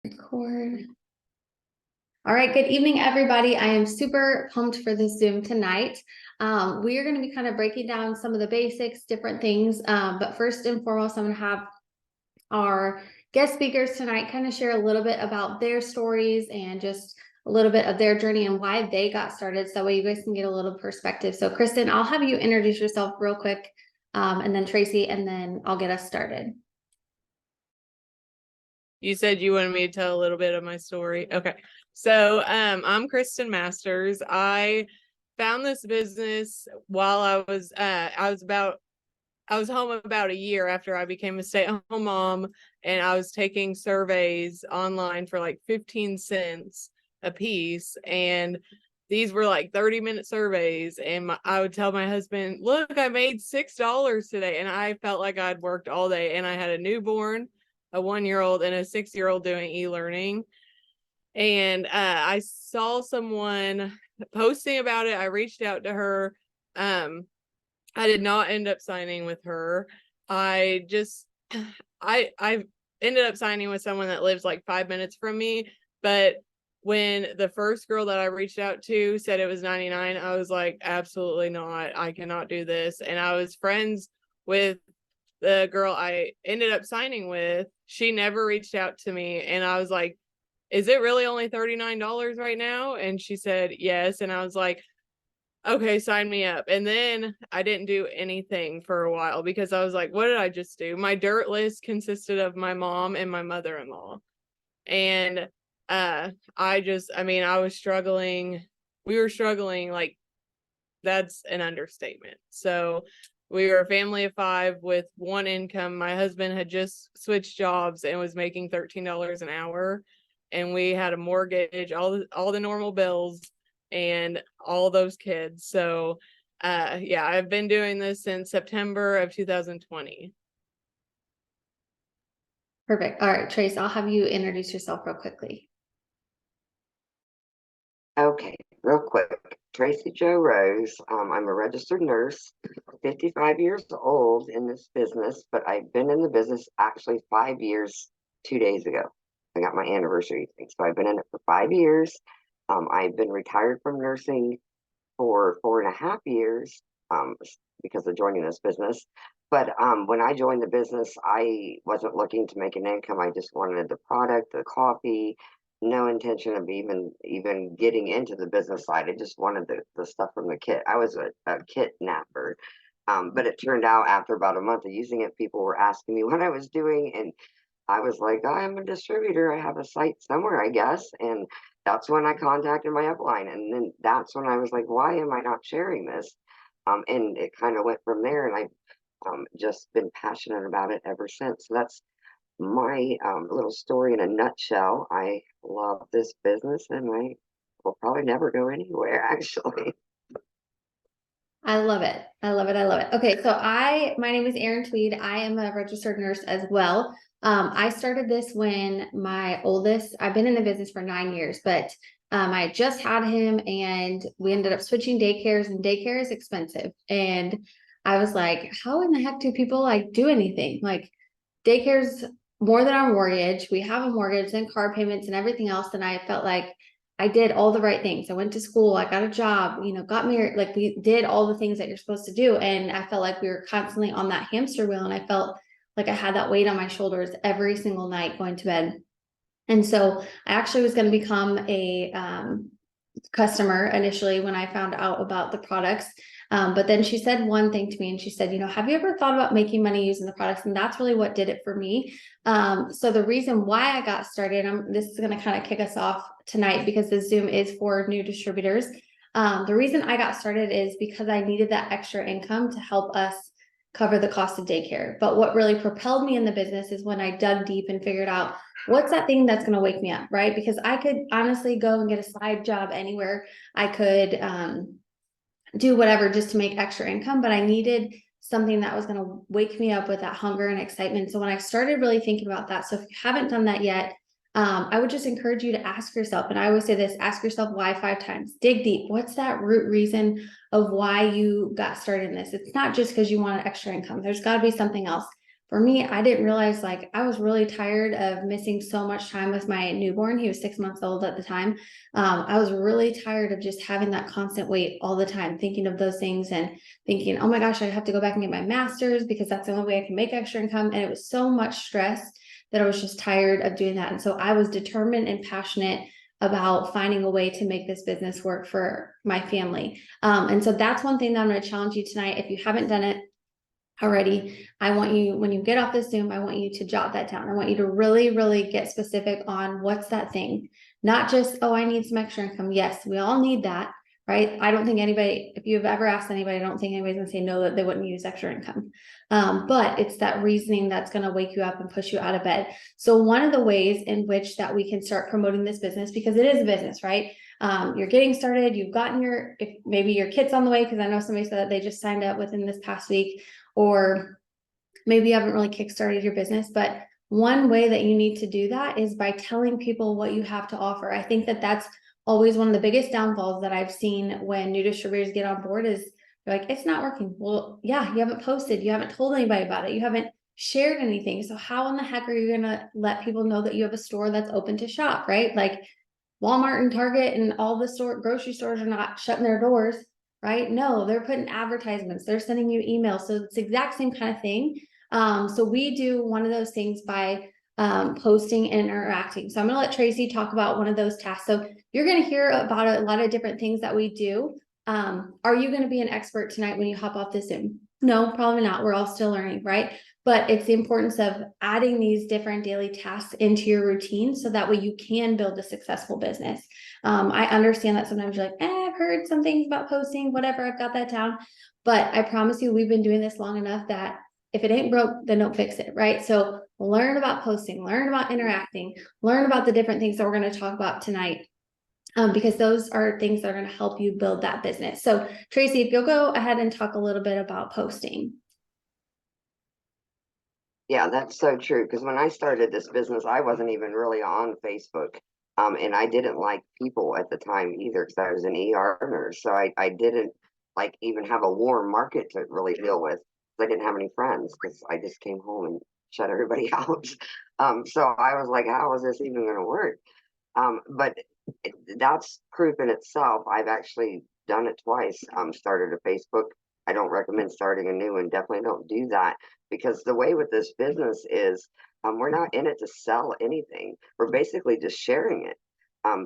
Record. All right, good evening, everybody. I am super pumped for this Zoom tonight. We are going to be kind of breaking down some of the basics, different things. But first and foremost, I'm going to have our guest speakers tonight kind of share a little bit about their stories and just a little bit of their journey and why they got started. So that way you guys can get a little perspective. So Kristen, I'll have you introduce yourself real quick, and then Tracy, and then I'll get us started. You said you wanted me to tell a little bit of my story. Okay. So I'm Kristen Masters. I found this business while I was home about a year after I became a stay-at-home mom, and I was taking surveys online for like 15 cents a piece, and these were like 30-minute surveys, and I would tell my husband, look, I made $6 today, and I felt like I'd worked all day, and I had a newborn, a 1-year-old, and a 6-year-old doing e-learning. And I saw someone posting about it. I reached out to her. I did not end up signing with her. I ended up signing with someone that lives like 5 minutes from me. But when the first girl that I reached out to said it was $99, I was like, absolutely not. I cannot do this. And I was friends with the girl I ended up signing with. She never reached out to me. And I was like, is it really only $39 right now? And she said, yes. And I was like, okay, sign me up. And then I didn't do anything for a while because I was like, what did I just do? My dirt list consisted of my mom and my mother-in-law. And I was struggling. We were struggling, like, that's an understatement. So we were a family of 5 with one income. My husband had just switched jobs and was making $13 an hour. And we had a mortgage, all the normal bills, and all those kids. So I've been doing this since September of 2020. Perfect. All right, Trace, I'll have you introduce yourself real quickly. Okay, real quick. Tracy Jo Rose. I'm a registered nurse, 55 years old in this business, but I've been in the business actually 5 years, 2 days ago. I got my anniversary thing. So I've been in it for 5 years. I've been retired from nursing for 4.5 years because of joining this business. But when I joined the business, I wasn't looking to make an income. I just wanted the product, the coffee, no intention of even getting into the business side. I just wanted the stuff from the kit. I was a kit napper. But it turned out after about a month of using it, people were asking me what I was doing. And I was like, I'm a distributor. I have a site somewhere, I guess. And that's when I contacted my upline. And then that's when I was like, why am I not sharing this? And it kind of went from there. And I've just been passionate about it ever since. So that's my little story in a nutshell. I love this business and I will probably never go anywhere, actually. I love it. I love it. I love it. Okay, so my name is Erin Tweed. I am a registered nurse as well. I started this when my oldest, I've been in the business for 9 years, but I just had him and we ended up switching daycares, and daycare is expensive. And I was like, how in the heck do people like do anything? Like, daycare's more than our mortgage. We have a mortgage and car payments and everything else. And I felt like I did all the right things. I went to school, I got a job, got married, like we did all the things that you're supposed to do. And I felt like we were constantly on that hamster wheel. And I felt like I had that weight on my shoulders every single night going to bed. And so I actually was going to become a customer initially when I found out about the products. But then she said one thing to me, and she said, have you ever thought about making money using the products? And that's really what did it for me. So the reason why I got started, this is going to kind of kick us off tonight because the Zoom is for new distributors. The reason I got started is because I needed that extra income to help us cover the cost of daycare. But what really propelled me in the business is when I dug deep and figured out what's that thing that's going to wake me up, right? Because I could honestly go and get a side job anywhere. I could do whatever just to make extra income, but I needed something that was going to wake me up with that hunger and excitement. So when I started really thinking about that, so if you haven't done that yet, I would just encourage you to ask yourself, and I always say this, ask yourself why 5 times, dig deep. What's that root reason of why you got started in this? It's not just because you want extra income. There's got to be something else. for me, I didn't realize, like, I was really tired of missing so much time with my newborn. He was 6 months old at the time. I was really tired of just having that constant wait all the time, thinking of those things and thinking, oh my gosh, I have to go back and get my master's because that's the only way I can make extra income. And it was so much stress that I was just tired of doing that. And so I was determined and passionate about finding a way to make this business work for my family. And so that's one thing that I'm going to challenge you tonight. If you haven't done it already, I want you, when you get off this Zoom, I want you to jot that down. I want you to really, really get specific on what's that thing, not just, oh, I need some extra income. Yes, we all need that, right? I don't think anybody, if you've ever asked anybody, I don't think anybody's gonna say no, that they wouldn't use extra income. But it's that reasoning that's going to wake you up and push you out of bed. So one of the ways in which that we can start promoting this business, because it is a business, right? You're getting started, you've gotten if maybe your kid's on the way, because I know somebody said that they just signed up within this past week, or maybe you haven't really kickstarted your business. But one way that you need to do that is by telling people what you have to offer. I think that that's always one of the biggest downfalls that I've seen when new distributors get on board is they're like, it's not working. Well, yeah, you haven't posted, you haven't told anybody about it, you haven't shared anything. So how in the heck are you going to let people know that you have a store that's open to shop, right? Like Walmart and Target and all the grocery stores are not shutting their doors, right? No, they're putting advertisements, they're sending you emails. So it's the exact same kind of thing. So we do one of those things by posting and interacting. So I'm going to let Tracy talk about one of those tasks. So you're going to hear about a lot of different things that we do. Are you going to be an expert tonight when you hop off this Zoom? No, probably not. We're all still learning, right? But it's the importance of adding these different daily tasks into your routine so that way you can build a successful business. I understand that sometimes you're like, I've heard some things about posting, whatever, I've got that down. But I promise you, we've been doing this long enough that if it ain't broke, then don't fix it, right? So learn about posting, learn about interacting, learn about the different things that we're going to talk about tonight. Because those are things that are going to help you build that business. So Tracy, if you'll go ahead and talk a little bit about posting. Yeah, that's so true. Because when I started this business, I wasn't even really on Facebook. And I didn't like people at the time either because I was an ER nurse. So I didn't like even have a warm market to really deal with. I didn't have any friends because I just came home and shut everybody out. So I was like, how is this even going to work? But that's proof in itself. I've actually done it twice. Started a Facebook. I don't recommend starting a new one. Definitely don't do that because the way with this business is we're not in it to sell anything. We're basically just sharing it.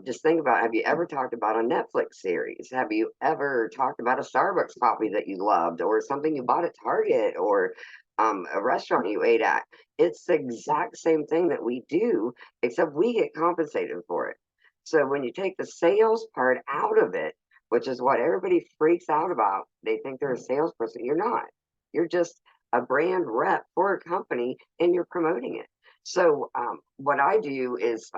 Just think about, have you ever talked about a Netflix series? Have you ever talked about a Starbucks coffee that you loved or something you bought at Target or a restaurant you ate at? It's the exact same thing that we do, except we get compensated for it. So when you take the sales part out of it, which is what everybody freaks out about, they think they're a salesperson. You're not. You're just a brand rep for a company and you're promoting it. So what I do is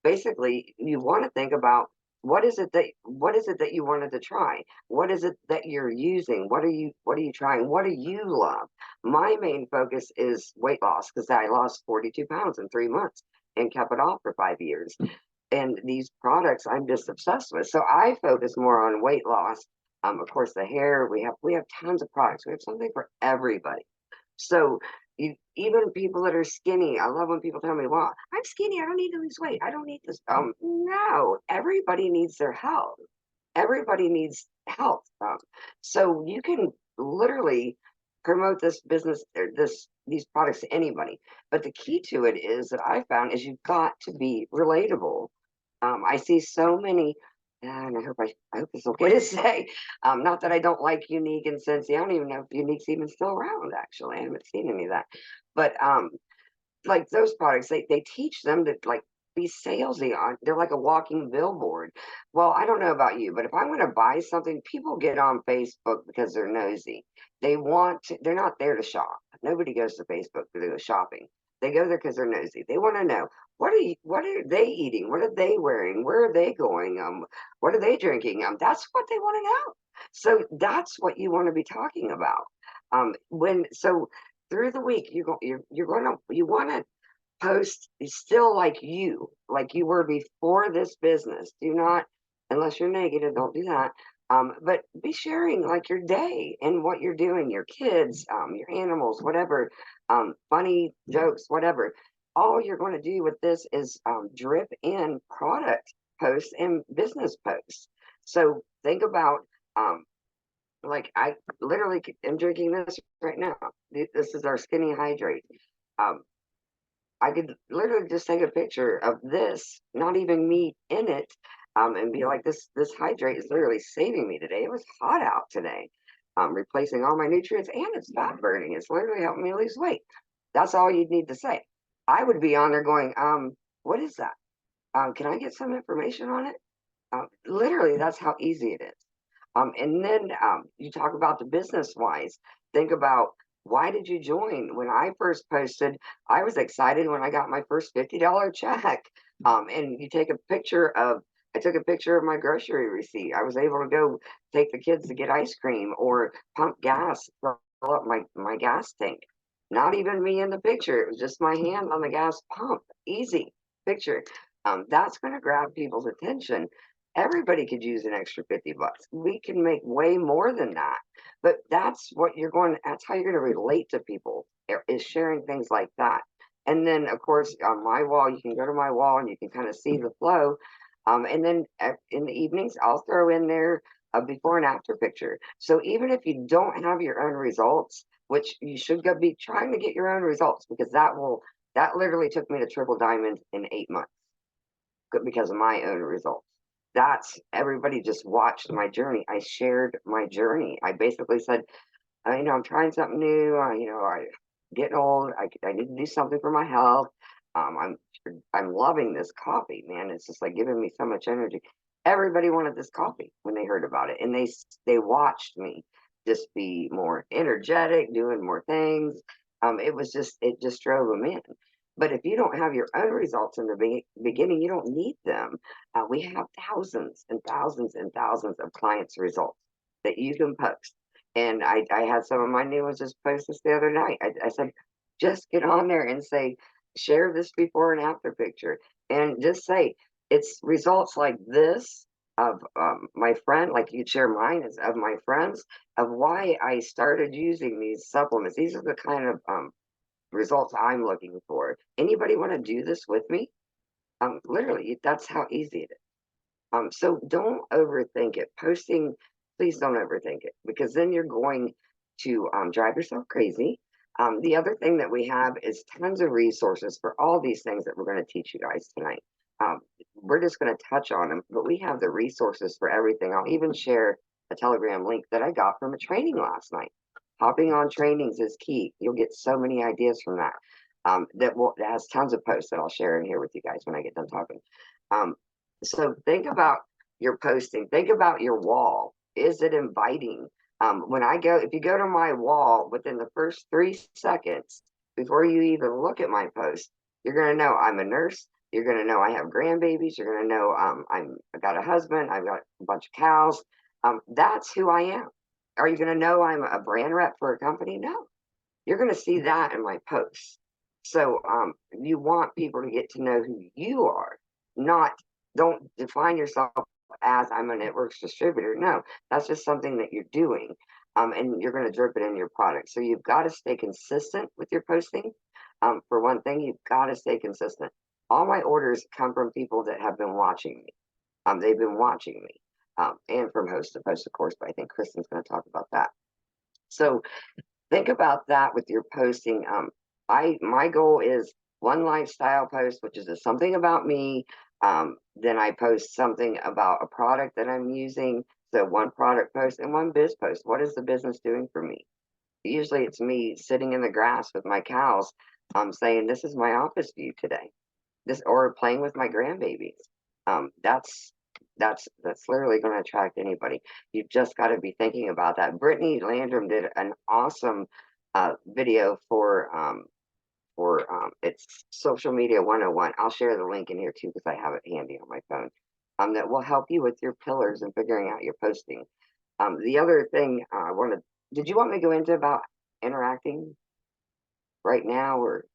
basically you want to think about what is it that you wanted to try? What is it that you're using? What are you trying? What do you love? My main focus is weight loss because I lost 42 pounds in 3 months and kept it off for 5 years. And these products I'm just obsessed with. So I focus more on weight loss. Of course, the hair, we have tons of products. We have something for everybody. So even people that are skinny, I love when people tell me, well, I'm skinny, I don't need to lose weight. I don't need this. No, everybody needs their health. Everybody needs health. So you can literally promote this business or these products to anybody. But the key to it is that I found is you've got to be relatable. I see so many, and I hope it's okay to say, not that I don't like Unique and Scentsy. I don't even know if Unique's even still around. Actually, I haven't seen any of that. But like those products, they teach them to like be salesy on. They're like a walking billboard. Well, I don't know about you, but if I want to buy something, people get on Facebook because they're nosy. They're not there to shop. Nobody goes to Facebook to go shopping. They go there because they're nosy. They want to know what are they eating? What are they wearing? Where are they going? What are they drinking? That's what they want to know. So that's what you want to be talking about. Through the week, you want to post still like you were before this business. Do not, unless you're negative, don't do that. But be sharing like your day and what you're doing, your kids, your animals, whatever, funny jokes, whatever. All you're going to do with this is drip in product posts and business posts. So think about, like I literally am drinking this right now. This is our skinny hydrate. Um, I could literally just take a picture of this, not even me in it, and be like, this hydrate is literally saving me today. It was hot out today, replacing all my nutrients, and it's fat burning. It's literally helping me lose weight. That's all you'd need to say. I would be on there going, what is that? Can I get some information on it? Literally, that's how easy it is. And then you talk about the business wise. Think about, why did you join? When I first posted, I was excited when I got my first $50 check. And you take a picture of, I took a picture of my grocery receipt. I was able to go take the kids to get ice cream or pump gas, fill up my gas tank. Not even me in the picture. It was just my hand on the gas pump. Easy picture. That's going to grab people's attention. Everybody could use an extra 50 bucks. We can make way more than that. But that's what you're going, that's how you're going to relate to people, is sharing things like that. And then, of course, on my wall, you can go to my wall and you can kind of see the flow. And then in the evenings, I'll throw in there a before and after picture. So even if you don't have your own results, which you should go be trying to get your own results, because that literally took me to triple diamond in 8 months because of my own results. That's, everybody just watched my journey. I shared my journey. I basically said, I'm trying something new. I getting old. I need to do something for my health. I'm loving this coffee, man. It's just like giving me so much energy. Everybody wanted this coffee when they heard about it, and they watched me just be more energetic, doing more things. It just drove them in. But if you don't have your own results in the beginning, you don't need them. We have thousands and thousands and thousands of clients' results that you can post. And I had some of my new ones just post this the other night. I said, just get on there and say, share this before and after picture. And just say, it's results like this of my friend, like you'd share mine as of my friends, of why I started using these supplements. These are the kind of results I'm looking for. Anybody want to do this with me? Literally, that's how easy it is. So don't overthink it. Posting, please don't overthink it, because then you're going to drive yourself crazy. The other thing that we have is tons of resources for all these things that we're going to teach you guys tonight. We're just going to touch on them, but we have the resources for everything. I'll even share a Telegram link that I got from a training last night. Hopping on trainings is key. You'll get so many ideas from that. That has tons of posts that I'll share in here with you guys when I get done talking. So think about your posting. Think about your wall. Is it inviting? If you go to my wall within the first 3 seconds before you even look at my post, you're going to know I'm a nurse. You're going to know I have grandbabies. You're going to know I've got a husband. I've got a bunch of cows. That's who I am. Are you going to know I'm a brand rep for a company? No. You're going to see that in my posts. So you want people to get to know who you are, don't define yourself as I'm a networks distributor. No, that's just something that you're doing. And you're going to drip it in your product. So you've got to stay consistent with your posting. For one thing, you've got to stay consistent. All my orders come from people that have been watching me. They've been watching me. And from host to post, of course, but I think Kristen's going to talk about that. So think about that with your posting. My goal is one lifestyle post, which is something about me. Then I post something about a product that I'm using. So one product post and one biz post. What is the business doing for me? Usually it's me sitting in the grass with my cows, saying, this is my office view today. Or playing with my grandbabies. That's literally going to attract anybody. You've just got to be thinking about that. Brittany Landrum did an awesome video for it's Social Media 101. I'll share the link in here too, because I have it handy on my phone. That will help you with your pillars and figuring out your posting. The other thing did you want me to go into about interacting right now, or?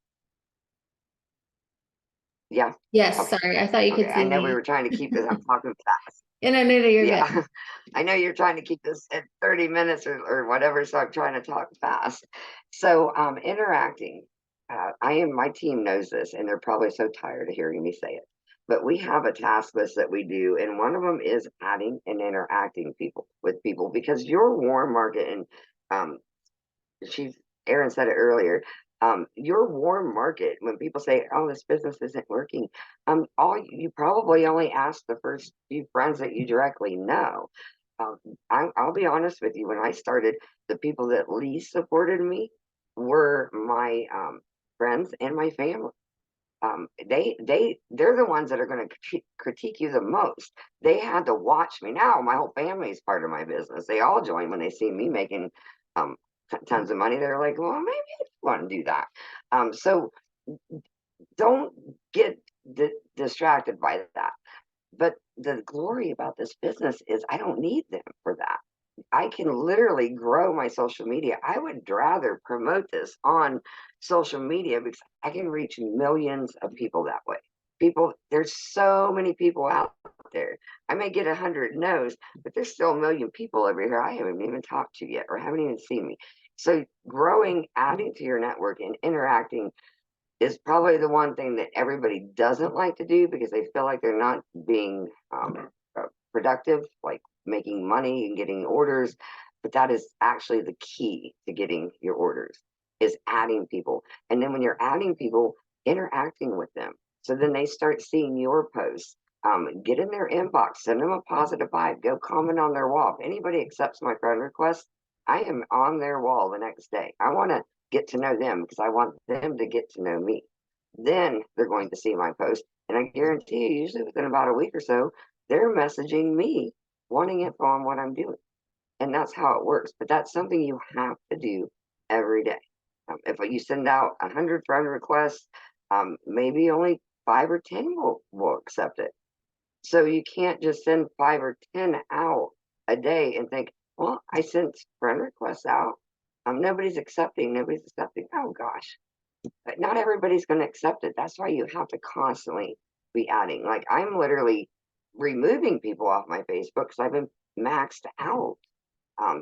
Yeah. Yes, Okay. sorry. I thought you could Okay. see I know we me. were trying to keep this. I'm talking fast. No, you're good. Yeah, I know you're trying to keep this at 30 minutes or whatever, so I'm trying to talk fast. So, interacting, my team knows this, and they're probably so tired of hearing me say it. But we have a task list that we do, and one of them is adding and interacting with people because your warm market, and um, she's Erin said it earlier. Your warm market, when people say, "Oh, this business isn't working," all you probably only ask the first few friends that you directly know. Um, I'll be honest with you. When I started, the people that least supported me were my friends and my family. They're the ones that are going to critique you the most. They had to watch me. Now my whole family is part of my business. They all join when they see me making um tons of money. They're like, well, maybe I want to do that. So don't get distracted by that. But the glory about this business is I don't need them for that. I can literally grow my social media. I would rather promote this on social media because I can reach millions of people that way. There's so many people out there. I may get 100 no's, but there's still a million people over here I haven't even talked to yet or haven't even seen me. So growing, adding to your network and interacting is probably the one thing that everybody doesn't like to do because they feel like they're not being productive, like making money and getting orders. But that is actually the key to getting your orders is adding people. And then when you're adding people, interacting with them. So then they start seeing your posts. Get in their inbox, send them a positive vibe, go comment on their wall. If anybody accepts my friend request, I am on their wall the next day. I want to get to know them because I want them to get to know me. Then they're going to see my post. And I guarantee you, usually within about a week or so, they're messaging me wanting info on what I'm doing. And that's how it works. But that's something you have to do every day. If you send out 100 friend requests, maybe only 5 or 10 will accept it. So you can't just send 5 or 10 out a day and think, well, I sent friend requests out. Nobody's accepting. Oh gosh, but not everybody's going to accept it. That's why you have to constantly be adding. Like I'm literally removing people off my Facebook because I've been maxed out.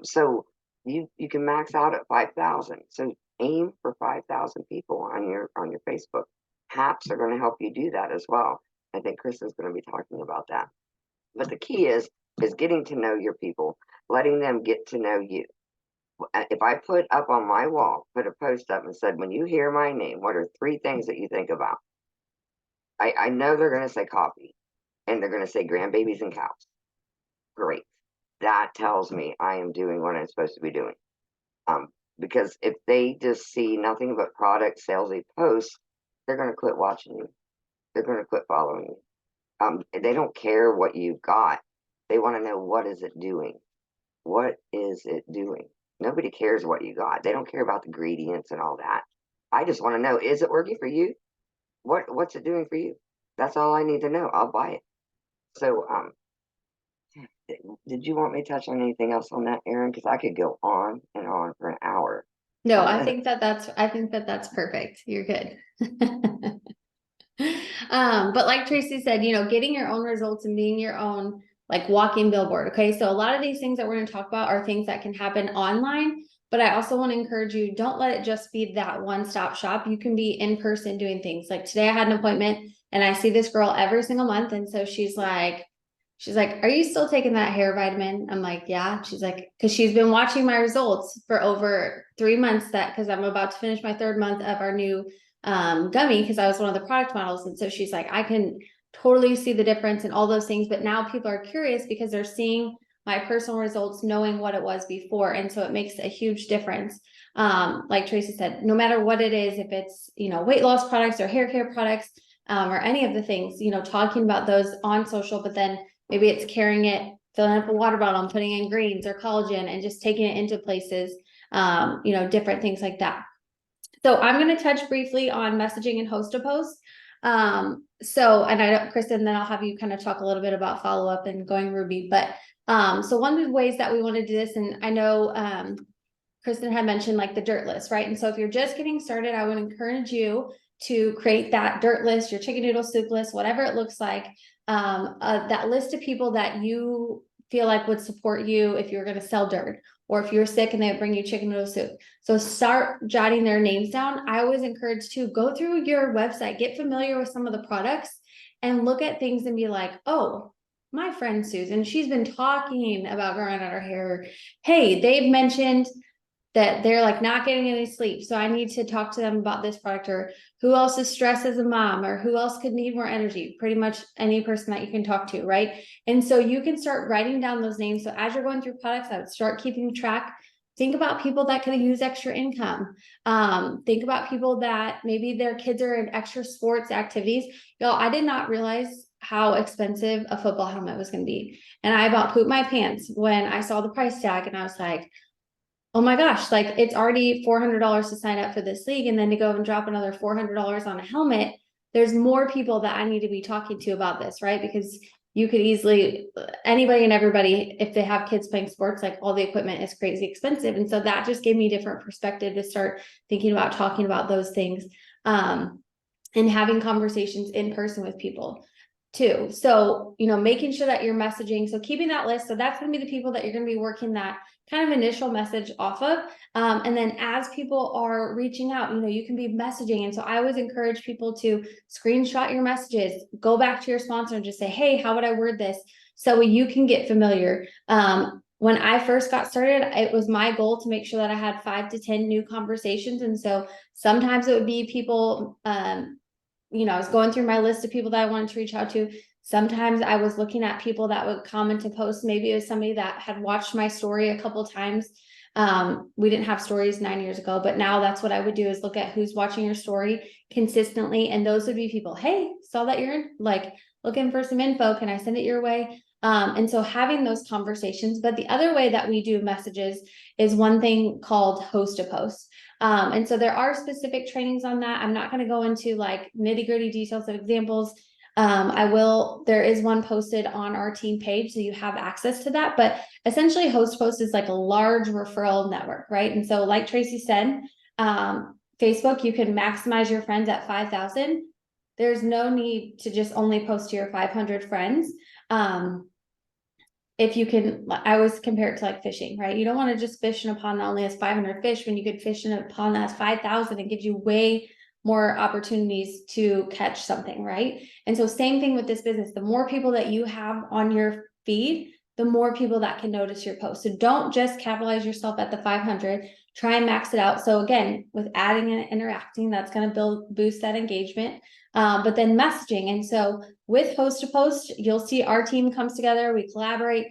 So you can max out at 5,000. So aim for 5,000 people on your Facebook. Apps are going to help you do that as well. I think Chris is going to be talking about that. But the key is getting to know your people, letting them get to know you. If I put up on my wall, put a post up and said, when you hear my name, what are 3 things that you think about? I know they're going to say coffee and they're going to say grandbabies and cows. Great. That tells me I am doing what I'm supposed to be doing. Because if they just see nothing but product salesy posts, they're going to quit watching you. They're going to quit following you. They don't care what you've got. They want to know, what is it doing? What is it doing? Nobody cares what you got. They don't care about the ingredients and all that. I just want to know, is it working for you? What's it doing for you? That's all I need to know. I'll buy it. So, did you want me to touch on anything else on that, Erin? Because I could go on and on for an hour. No, I think that's perfect. You're good. But like Tracy said, getting your own results and being your own like walking billboard. Okay. So a lot of these things that we're going to talk about are things that can happen online, but I also want to encourage you, don't let it just be that one-stop shop. You can be in person doing things. Like today I had an appointment and I see this girl every single month. And so she's like, are you still taking that hair vitamin? I'm like, yeah. She's like, because she's been watching my results for over 3 months, because I'm about to finish my 3rd month of our new gummy, because I was one of the product models. And so she's like, I can totally see the difference and all those things. But now people are curious because they're seeing my personal results, knowing what it was before. And so it makes a huge difference. Like Tracy said, no matter what it is, if it's, weight loss products or hair care products, or any of the things, talking about those on social, but then maybe it's carrying it, filling up a water bottle and putting in greens or collagen and just taking it into places, different things like that. So I'm going to touch briefly on messaging and host a post. And I know, Kristen, then I'll have you kind of talk a little bit about follow-up and going Ruby. But so one of the ways that we want to do this, and I know Kristen had mentioned like the dirt list, right? And so if you're just getting started, I would encourage you to create that dirt list, your chicken noodle soup list, whatever it looks like. that list of people that you feel like would support you if you were going to sell dirt, or if you're sick and they bring you chicken noodle soup. So start jotting their names down. I always encourage to go through your website, get familiar with some of the products, and look at things and be like, oh, my friend Susan, she's been talking about growing out her hair. Hey, they've mentioned that they're like not getting any sleep, so I need to talk to them about this product. Or who else is stressed as a mom, or who else could need more energy? Pretty much any person that you can talk to, right? And so you can start writing down those names. So as you're going through products, I would start keeping track. Think about people that could use extra income. Think about people that maybe their kids are in extra sports activities. Y'all, I did not realize how expensive a football helmet was going to be. And I about pooped my pants when I saw the price tag, and I was like, oh my gosh, like it's already $400 to sign up for this league, and then to go and drop another $400 on a helmet. There's more people that I need to be talking to about this, right? Because you could easily, anybody and everybody, if they have kids playing sports, like all the equipment is crazy expensive. And so that just gave me a different perspective to start thinking about talking about those things, and having conversations in person with people too. So, making sure that you're messaging. So keeping that list. So that's going to be the people that you're going to be working that kind of initial message off of. And then as people are reaching out, you can be messaging. And so I always encourage people to screenshot your messages, go back to your sponsor and just say, hey, how would I word this? So you can get familiar. When I first got started, it was my goal to make sure that I had 5 to 10 new conversations. And so sometimes it would be people, I was going through my list of people that I wanted to reach out to. Sometimes I was looking at people that would comment to post. Maybe it was somebody that had watched my story a couple of times. We didn't have stories 9 years ago, but now that's what I would do, is look at who's watching your story consistently. And those would be people, hey, saw that you're like looking for some info. Can I send it your way? And so having those conversations. But the other way that we do messages is one thing called host a post. And so there are specific trainings on that. I'm not going to go into like nitty gritty details of examples. There is one posted on our team page, so you have access to that. But essentially host post is like a large referral network, right? And so like Tracy said, Facebook, you can maximize your friends at 5,000. There's no need to just only post to your 500 friends. If you can, I always compare it to like fishing, right? You don't want to just fish in a pond that only has 500 fish when you could fish in a pond that has 5,000. It gives you way more opportunities to catch something, right? And so same thing with this business. The more people that you have on your feed, the more people that can notice your post. So don't just capitalize yourself at the 500, try and max it out. So again, with adding and interacting, that's going to boost that engagement. But then messaging. And so with host to post, you'll see our team comes together, we collaborate.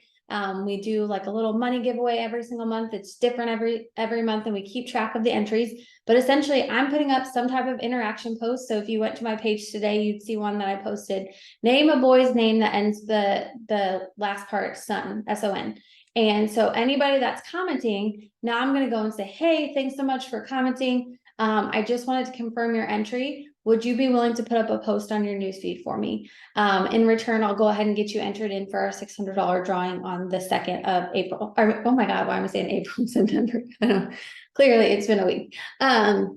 We do like a little money giveaway every single month. It's different every month, and we keep track of the entries. But essentially, I'm putting up some type of interaction post. So if you went to my page today, you'd see one that I posted. Name a boy's name that ends the last part, son, S-O-N. And so anybody that's commenting, now I'm going to go and say, hey, thanks so much for commenting. I just wanted to confirm your entry. Would you be willing to put up a post on your newsfeed for me? In return, I'll go ahead and get you entered in for our $600 drawing on the 2nd of April. Oh my God, why am I saying April, September? Clearly, it's been a week. I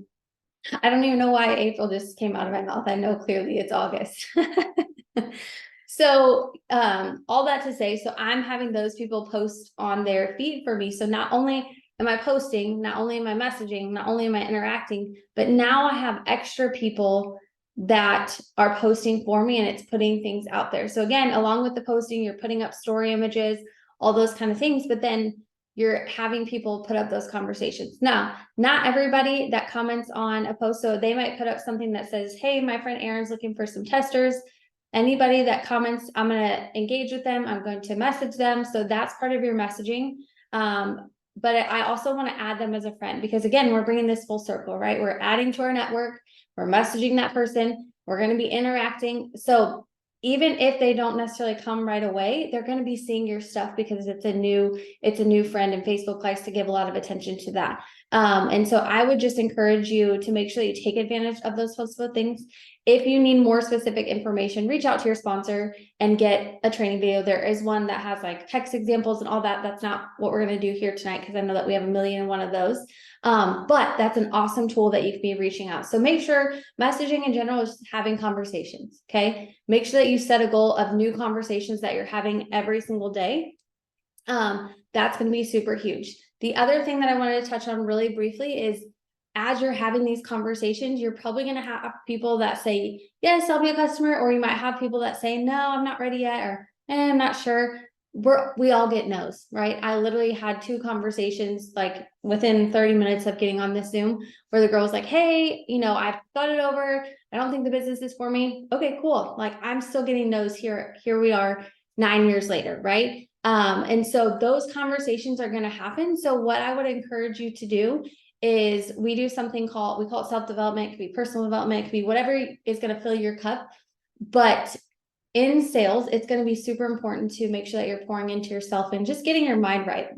don't even know why April just came out of my mouth. I know clearly it's August. So all that to say, so I'm having those people post on their feed for me. So not only am I posting, not only am I messaging, not only am I interacting, but now I have extra people that are posting for me, and it's putting things out there. So again, along with the posting, you're putting up story images, all those kind of things, but then you're having people put up those conversations. Now, not everybody that comments on a post, so they might put up something that says, hey, my friend Erin's looking for some testers. Anybody that comments, I'm going to engage with them. I'm going to message them. So that's part of your messaging. But I also want to add them as a friend, because again, we're bringing this full circle, right? We're adding to our network. We're messaging that person. We're going to be interacting. So even if they don't necessarily come right away, they're going to be seeing your stuff because it's a new friend, and Facebook likes to give a lot of attention to that. And so I would just encourage you to make sure that you take advantage of those Facebook things. If you need more specific information, reach out to your sponsor and get a training video. There is one that has like text examples and all that. That's not what we're going to do here tonight, because I know that we have a million and one of those. But that's an awesome tool that you can be reaching out. So make sure messaging in general is having conversations. Okay. Make sure that you set a goal of new conversations that you're having every single day. That's going to be super huge. The other thing that I wanted to touch on really briefly is, as you're having these conversations, you're probably going to have people that say, yes, I'll be a customer. Or you might have people that say, no, I'm not ready yet. Or I'm not sure. We all get no's, right? I literally had 2 conversations like within 30 minutes of getting on this Zoom, where the girl was like, hey, I've thought it over. I don't think the business is for me. Okay, cool. Like, I'm still getting no's here. Here we are 9 years later, right? And so those conversations are going to happen. So what I would encourage you to do is, we do something we call it self-development. It could be personal development, it could be whatever is going to fill your cup. But in sales, it's going to be super important to make sure that you're pouring into yourself and just getting your mind right?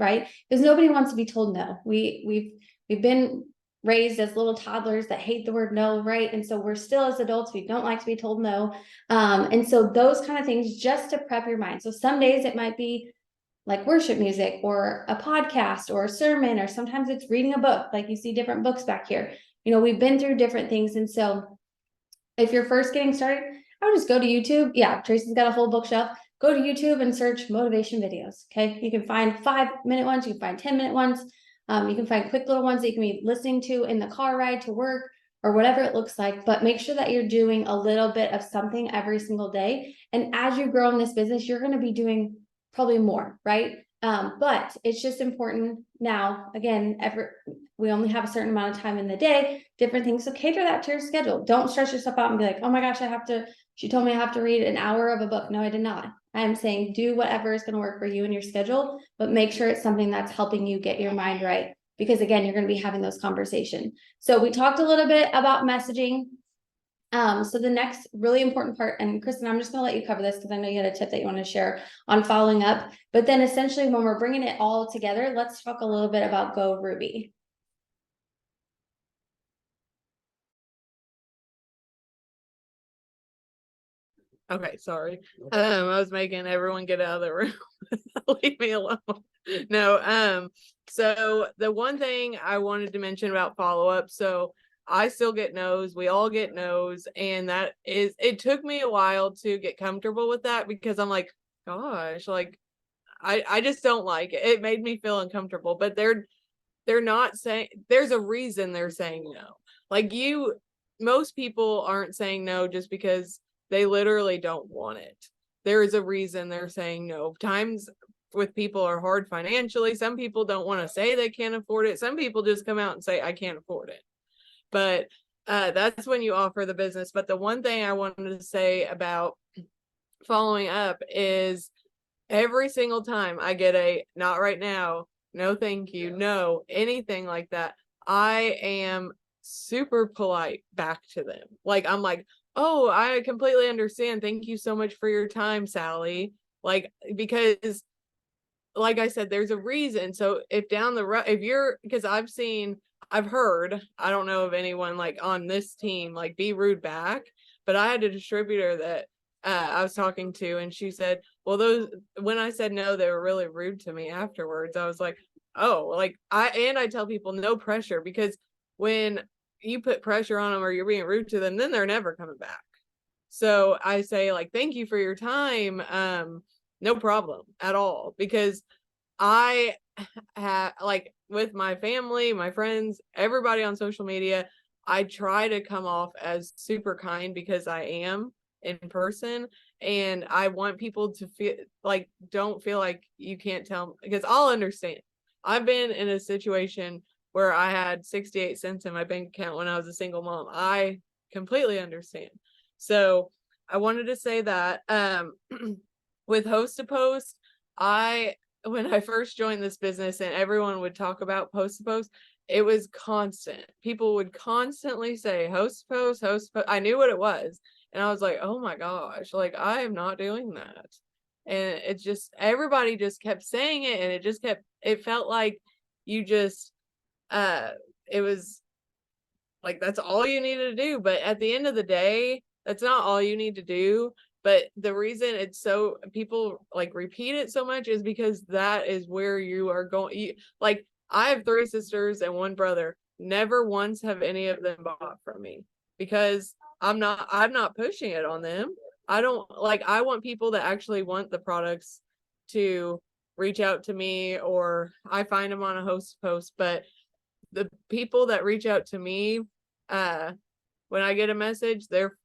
Because nobody wants to be told no. We've been raised as little toddlers that hate the word no, right? And so we're still, as adults, we don't like to be told no. And so those kind of things, just to prep your mind. So some days it might be like worship music or a podcast or a sermon, or sometimes it's reading a book. Like, you see different books back here. We've been through different things. And so if you're first getting started, I would just go to YouTube. Yeah, Tracy's got a whole bookshelf. Go to YouTube and search motivation videos. Okay. You can find 5-minute ones. You can find 10-minute ones. You can find quick little ones that you can be listening to in the car ride to work, or whatever it looks like. But make sure that you're doing a little bit of something every single day. And as you grow in this business, you're going to be doing probably more, right? But it's just important. Now, again, we only have a certain amount of time in the day, different things. So cater that to your schedule. Don't stress yourself out and be like, oh my gosh, she told me I have to read an hour of a book. No, I did not. I'm saying do whatever is going to work for you and your schedule, but make sure it's something that's helping you get your mind right. Because again, you're going to be having those conversations. So we talked a little bit about messaging. So the next really important part, and Kristen, I'm just going to let you cover this because I know you had a tip that you want to share on following up. But then essentially, when we're bringing it all together, let's talk a little bit about Go Ruby. Okay, sorry. I was making everyone get out of the room. Leave me alone. No, so the one thing I wanted to mention about follow-up, so I still get no's, we all get no's, and it took me a while to get comfortable with that, because I'm like, gosh, like I just don't like it. It made me feel uncomfortable, but they're not saying, there's a reason they're saying no. Like, most people aren't saying no just because they literally don't want it. There is a reason they're saying no. Times with people are hard financially. Some people don't want to say they can't afford it. Some people just come out and say, I can't afford it. But that's when you offer the business. But the one thing I wanted to say about following up is, every single time I get a not right now, no thank you, no, anything like that, I am super polite back to them. Like, I'm like, oh, I completely understand. Thank you so much for your time, Sally. Like, because like I said, there's a reason. So if down the road, because I've heard, I don't know of anyone like on this team, like be rude back, but I had a distributor that I was talking to, and she said, well, when I said no, they were really rude to me afterwards. I was like, oh, like I tell people no pressure, because when you put pressure on them or you're being rude to them, then they're never coming back. So I say, like, thank you for your time. No problem at all, because I have, like, with my family, my friends, everybody on social media, I try to come off as super kind, because I am in person, and I want people to feel like, don't feel like you can't tell, because I'll understand. I've been in a situation where I had 68 cents in my bank account when I was a single mom. I completely understand. So I wanted to say that with Host to Post, when I first joined this business and everyone would talk about Post to Post, it was constant. People would constantly say Host to Post, Host to Post. I knew what it was. And I was like, oh my gosh, like, I am not doing that. And it just, everybody just kept saying it, and it felt like you just, it was like, that's all you needed to do. But at the end of the day, That's not all you need to do. But the reason it's so people like repeat it so much is because that is where you are going. Like I have 3 sisters and 1 brother. Never once have any of them bought from me because I'm not pushing it on them. I don't like I want people that actually want the products to reach out to me, or I find them on a host post. But the people that reach out to me, when I get a message, they're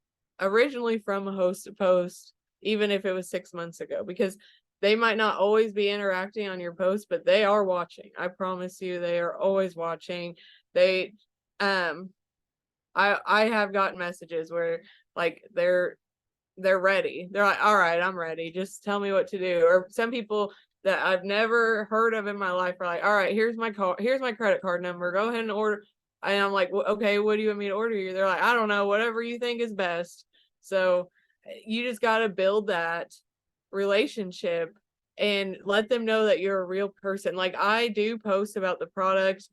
originally from a host post, even if it was 6 months ago, because they might not always be interacting on your post, but they are watching. I promise you, they are always watching. They, I have gotten messages where like they're ready. They're like, all right, I'm ready. Just tell me what to do. Or some people that I've never heard of in my life are like, all right, here's my credit card number. Go ahead and order. And I'm like, well, okay, what do you want me to order you? They're like, I don't know, whatever you think is best. So you just got to build that relationship and let them know that you're a real person. Like I do post about the products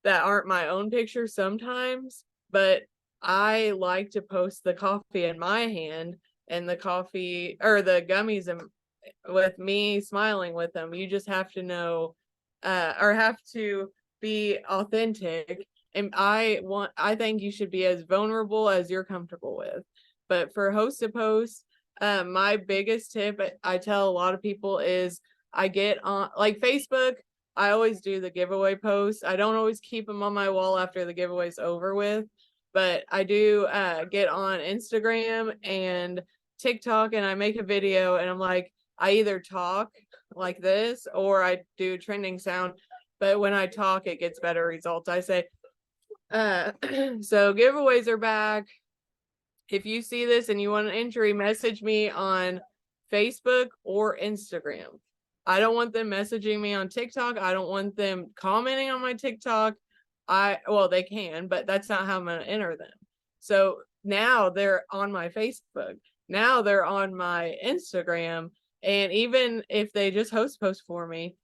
that aren't my own pictures sometimes, but I like to post the coffee in my hand and the coffee or the gummies with me smiling with them. You just have to know, or have to be authentic. And I think you should be as vulnerable as you're comfortable with. But for host to post, my biggest tip I tell a lot of people is I get on like Facebook. I always do the giveaway posts. I don't always keep them on my wall after the giveaway's over with, but I do get on Instagram and TikTok and I make a video and I'm like, I either talk like this or I do trending sound, but when I talk, it gets better results. I say, so giveaways are back. If you see this and you want an entry, message me on Facebook or Instagram. I don't want them messaging me on TikTok. I don't want them commenting on my TikTok. Well, they can, but that's not how I'm going to enter them. So now they're on my Facebook. Now they're on my Instagram. And even if they just host post for me,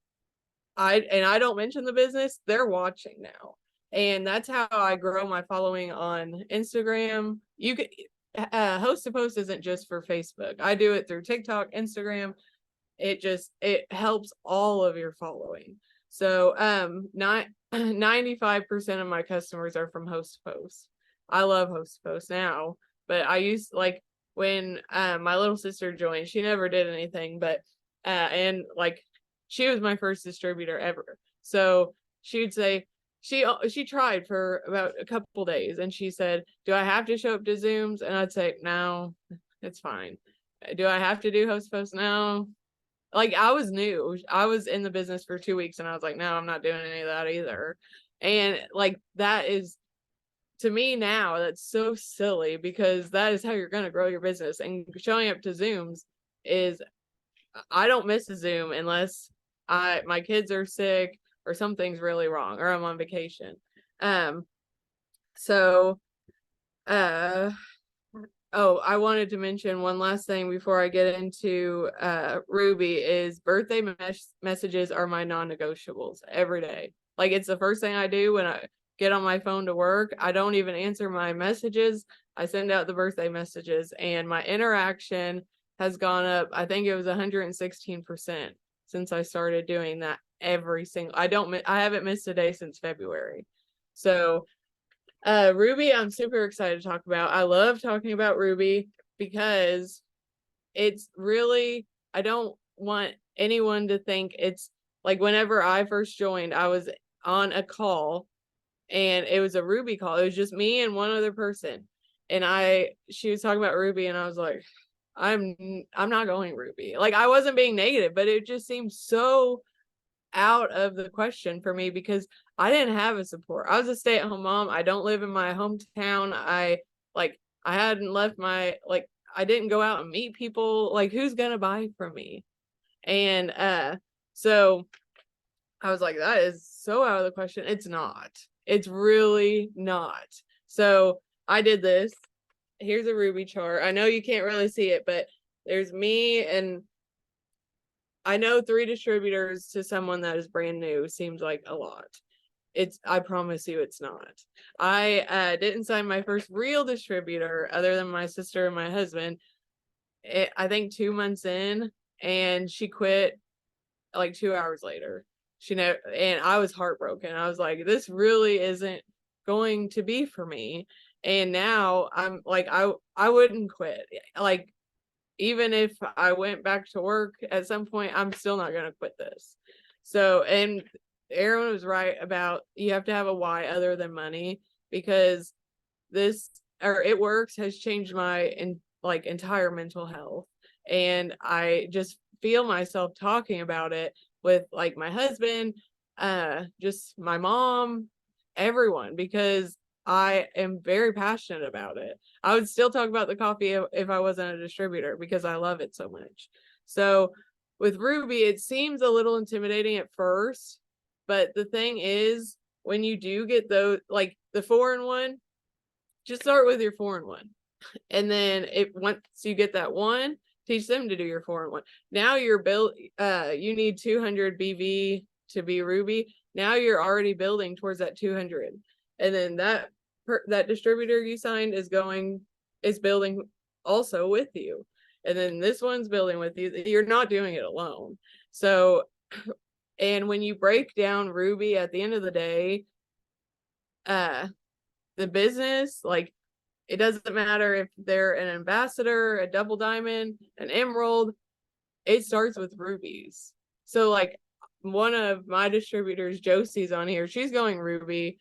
I don't mention the business, they're watching now. And that's how I grow my following on Instagram. You could host to post isn't just for Facebook. I do it through TikTok, Instagram. It helps all of your following. So 95% of my customers are from host posts. I love host posts now, but I used like when my little sister joined, she never did anything, but and like she was my first distributor ever. So she would say she tried for about a couple days and she said, do I have to show up to Zooms? And I'd say, no, it's fine. Do I have to do host posts? No. Like I was new. I was in the business for 2 weeks and I was like, no, I'm not doing any of that either. And like that is, to me now, that's so silly because that is how you're going to grow your business. And showing up to Zooms is, I don't miss a Zoom unless my kids are sick or something's really wrong or I'm on vacation. So oh, I wanted to mention one last thing before I get into Ruby is birthday messages are my non-negotiables every day. Like it's the first thing I do when I get on my phone to work. I don't even answer my messages. I send out the birthday messages and my interaction has gone up. I think it was 116% since I started doing that every single, I haven't missed a day since February. So Ruby, I'm super excited to talk about. I love talking about Ruby because it's really, I don't want anyone to think it's like whenever I first joined, I was on a call and it was a Ruby call. It was just me and one other person. And she was talking about Ruby and I was like, I'm not going Ruby. Like I wasn't being negative, but it just seemed so out of the question for me because I didn't have a support. I was a stay-at-home mom. I don't live in my hometown. I hadn't left I didn't go out and meet people. Like who's gonna buy from me? And so I was like, that is so out of the question. It's not. It's really not. So I did this. Here's a Ruby chart. I know you can't really see it, but there's me and I know 3 distributors to someone that is brand new seems like a lot. I promise you it's not. I didn't sign my first real distributor other than my sister and my husband, I think 2 months in, and she quit like 2 hours later. She never, and I was heartbroken. I was like, this really isn't going to be for me. And now I'm like, I wouldn't quit. Like, even if I went back to work at some point, I'm still not going to quit this. So, and Aaron was right about, you have to have a why other than money, because this, or It Works, has changed my entire mental health. And I just feel myself talking about it with like my husband, just my mom, everyone, because I am very passionate about it. I would still talk about the coffee if I wasn't a distributor, because I love it so much. So with Ruby, it seems a little intimidating at first, but the thing is, when you do get those, like the 4-in-1, just start with your 4-in-1. And then once you get that one, teach them to do your 4-in-1. Now you're you need 200 BV to be Ruby. Now you're already building towards that 200. And then that distributor you signed is building also with you. And then this one's building with you. You're not doing it alone. So, and when you break down Ruby, at the end of the day, the business, like, it doesn't matter if they're an ambassador, a double diamond, an emerald, it starts with rubies. So like, one of my distributors, Josie's on here, she's going Ruby.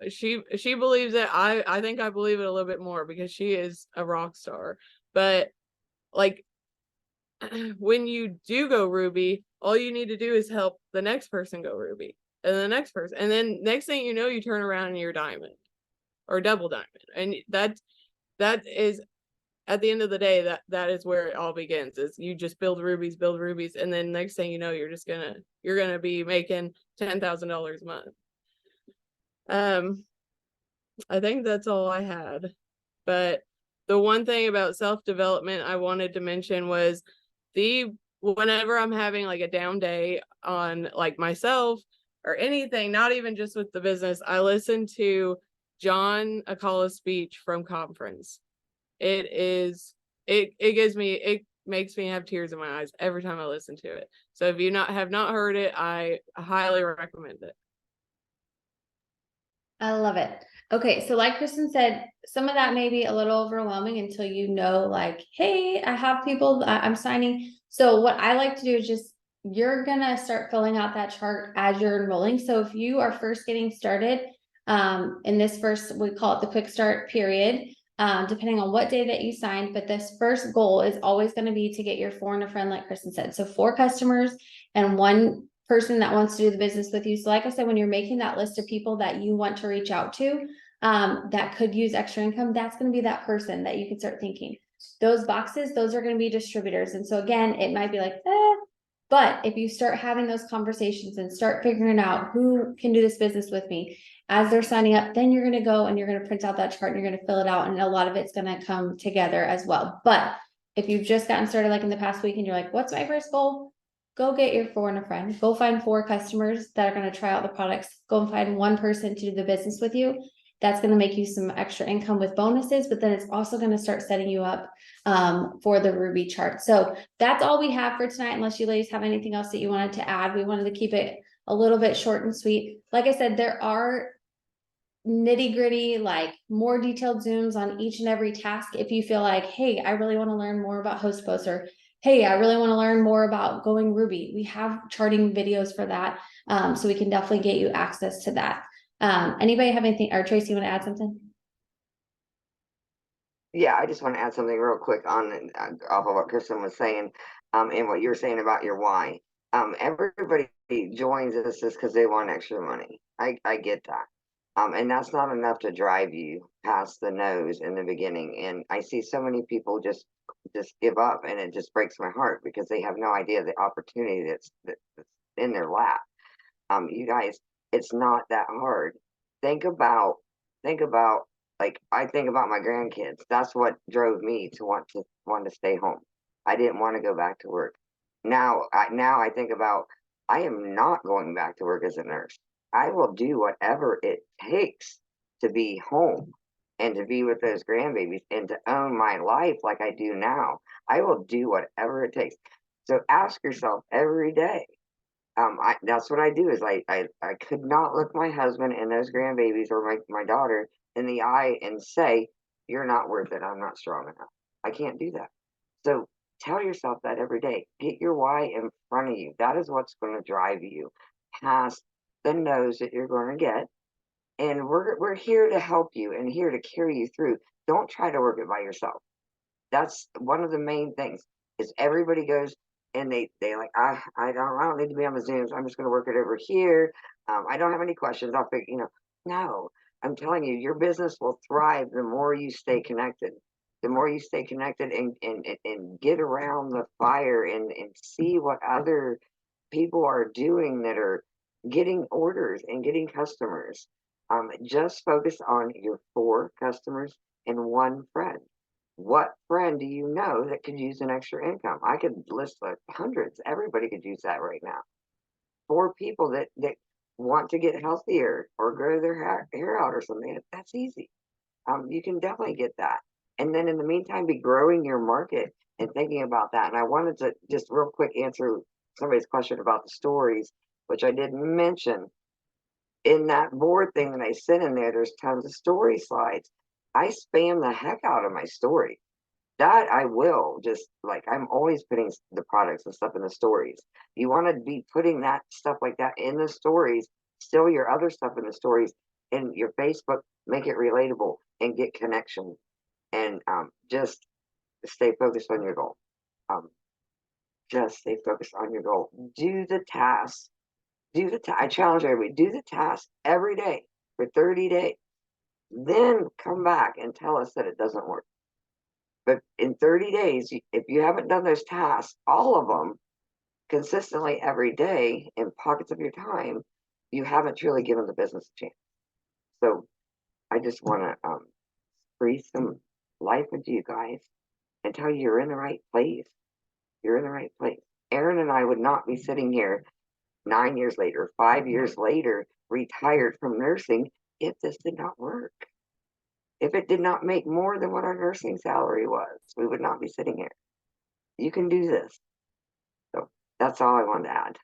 She believes it. I think I believe it a little bit more, because she is a rock star. But like, when you do go Ruby, all you need to do is help the next person go Ruby, and the next person, and then next thing you know, you turn around and you're diamond or double diamond. And that is, at the end of the day, that is where it all begins, is you just build rubies, and then next thing you know, you're gonna be making $10,000 a month. I think that's all I had. But the one thing about self-development I wanted to mention was, whenever I'm having like a down day on like myself or anything, not even just with the business, I listen to John Akala's speech from conference. It makes me have tears in my eyes every time I listen to it. So if you have not heard it, I highly recommend it. I love it. Okay, so like Kristen said, some of that may be a little overwhelming until you know, like, hey, I have people I'm signing. So what I like to do is just, you're gonna start filling out that chart as you're enrolling. So if you are first getting started, in this first, we call it the quick start period, depending on what day that you signed, but this first goal is always going to be to get your 4 and a friend, like Kristen said. So 4 customers and 1 person that wants to do the business with you. So like I said, when you're making that list of people that you want to reach out to, that could use extra income, that's going to be that person that you can start thinking. Those boxes, those are going to be distributors. And so again, it might be like, but if you start having those conversations and start figuring out who can do this business with me as they're signing up, then you're going to go and you're going to print out that chart and you're going to fill it out. And a lot of it's going to come together as well. But if you've just gotten started, like in the past week, and you're like, what's my first goal? Go get your 4 and a friend. Go find 4 customers that are going to try out the products. Go and find 1 person to do the business with you. That's going to make you some extra income with bonuses, but then it's also going to start setting you up for the Ruby chart. So that's all we have for tonight, unless you ladies have anything else that you wanted to add. We wanted to keep it a little bit short and sweet. Like I said, there are nitty gritty, like more detailed zooms on each and every task. If you feel like, hey, I really want to learn more about host posts, or hey, I really want to learn more about going Ruby, we have charting videos for that. So we can definitely get you access to that. Anybody have anything, or Tracy, you want to add something? Yeah, I just want to add something real quick on off of what Kristen was saying, and what you were saying about your why. Everybody joins this just because they want extra money. I get that. And that's not enough to drive you past the nose in the beginning. And I see so many people just give up, and it just breaks my heart, because they have no idea the opportunity that's in their lap. You guys, it's not that hard. Think about like, I think about my grandkids. That's what drove me to want to stay home. I didn't want to go back to work. Now I think about, I am not going back to work as a nurse. I will do whatever it takes to be home and to be with those grandbabies and to own my life like I do now. I will do whatever it takes. So ask yourself every day. That's what I do is I could not look my husband and those grandbabies or my daughter in the eye and say, you're not worth it. I'm not strong enough. I can't do that. So tell yourself that every day. Get your why in front of you. That is what's going to drive you past the no's that you're going to get. And we're here to help you and here to carry you through. Don't try to work it by yourself. That's one of the main things is everybody goes and they like, I don't need to be on the Zooms. I'm just going to work it over here. I don't have any questions. I'll figure, no, I'm telling you, your business will thrive the more you stay connected. The more you stay connected and get around the fire and see what other people are doing that are getting orders and getting customers. Just focus on your 4 customers and 1 friend. What friend do you know that could use an extra income? I could list like hundreds. Everybody could use that right now. 4 people that want to get healthier or grow their hair out or something. That's easy. You can definitely get that. And then in the meantime, be growing your market and thinking about that. And I wanted to just real quick answer somebody's question about the stories, which I didn't mention. In that board thing that I sent in there, there's tons of story slides. I spam the heck out of my story. That I will just like I'm always putting the products and stuff in the stories. You want to be putting that stuff like that in the stories, still your other stuff in the stories, in your Facebook, make it relatable and get connection. And just stay focused on your goal. Um, just stay focused on your goal. Do the task. I challenge everybody, do the task every day for 30 days. Then come back and tell us that it doesn't work. But in 30 days, if you haven't done those tasks, all of them, consistently every day in pockets of your time, you haven't truly given the business a chance. So I just want to breathe some life into you guys and tell you you're in the right place. You're in the right place. Aaron and I would not be sitting here 9 years later, 5 years later, retired from nursing if this did not work. If it did not make more than what our nursing salary was, we would not be sitting here. You can do this. So that's all I wanted to add.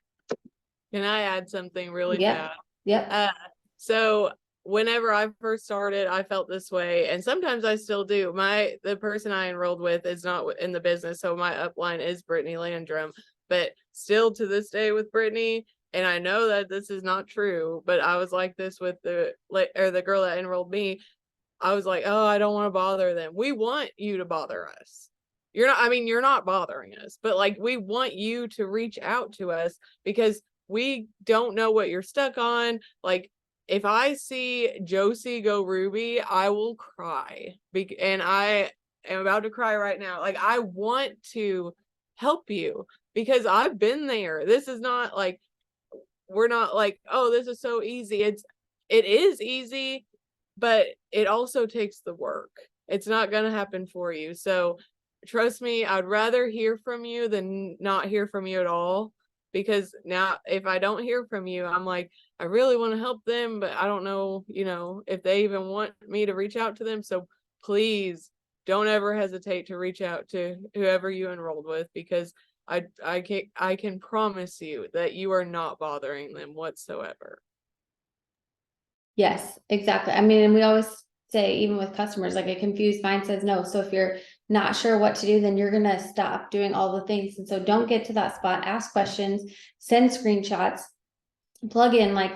Can I add something really Yep. fast? Yep. So whenever I first started, I felt this way, and sometimes I still do. The person I enrolled with is not in the business, so my upline is Brittany Landrum, but still to this day with Brittany, and I know that this is not true, but I was like this with the girl that enrolled me. I was like, oh, I don't want to bother them. We want you to bother us. You're not bothering us, but like we want you to reach out to us because we don't know what you're stuck on. Like if I see Josie go Ruby, I will cry. And I am about to cry right now. Like I want to help you because I've been there. This is not like, we're not like, oh, this is so easy. It is easy, but it also takes the work. It's not going to happen for you. So trust me, I'd rather hear from you than not hear from you at all. Because now if I don't hear from you, I'm like, I really want to help them, but I don't know, if they even want me to reach out to them. So please don't ever hesitate to reach out to whoever you enrolled with, because I can promise you that you are not bothering them whatsoever. Yes, exactly. I mean, and we always say, even with customers, like a confused mind says no. So if you're not sure what to do, then you're going to stop doing all the things. And so don't get to that spot, ask questions, send screenshots, plug in, like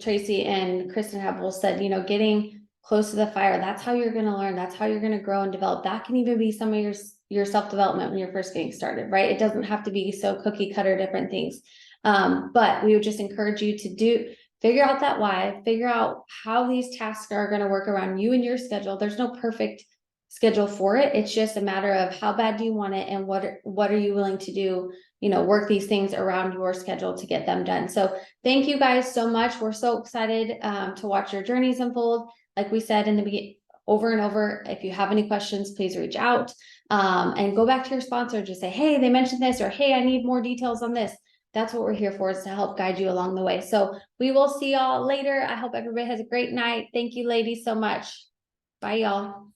Tracy and Kristen have both said, getting close to the fire. That's how you're going to learn. That's how you're going to grow and develop. That can even be some of your self-development when you're first getting started, right? It doesn't have to be so cookie cutter different things. But we would just encourage you to figure out that why, figure out how these tasks are going to work around you and your schedule. There's no perfect schedule for it. It's just a matter of how bad do you want it and what are you willing to do, work these things around your schedule to get them done. So thank you guys so much. We're so excited to watch your journeys unfold. Like we said in the beginning, over and over, if you have any questions, please reach out and go back to your sponsor. Just say, hey, they mentioned this, or hey, I need more details on this. That's what we're here for, is to help guide you along the way. So we will see y'all later. I hope everybody has a great night. Thank you, ladies, so much. Bye, y'all.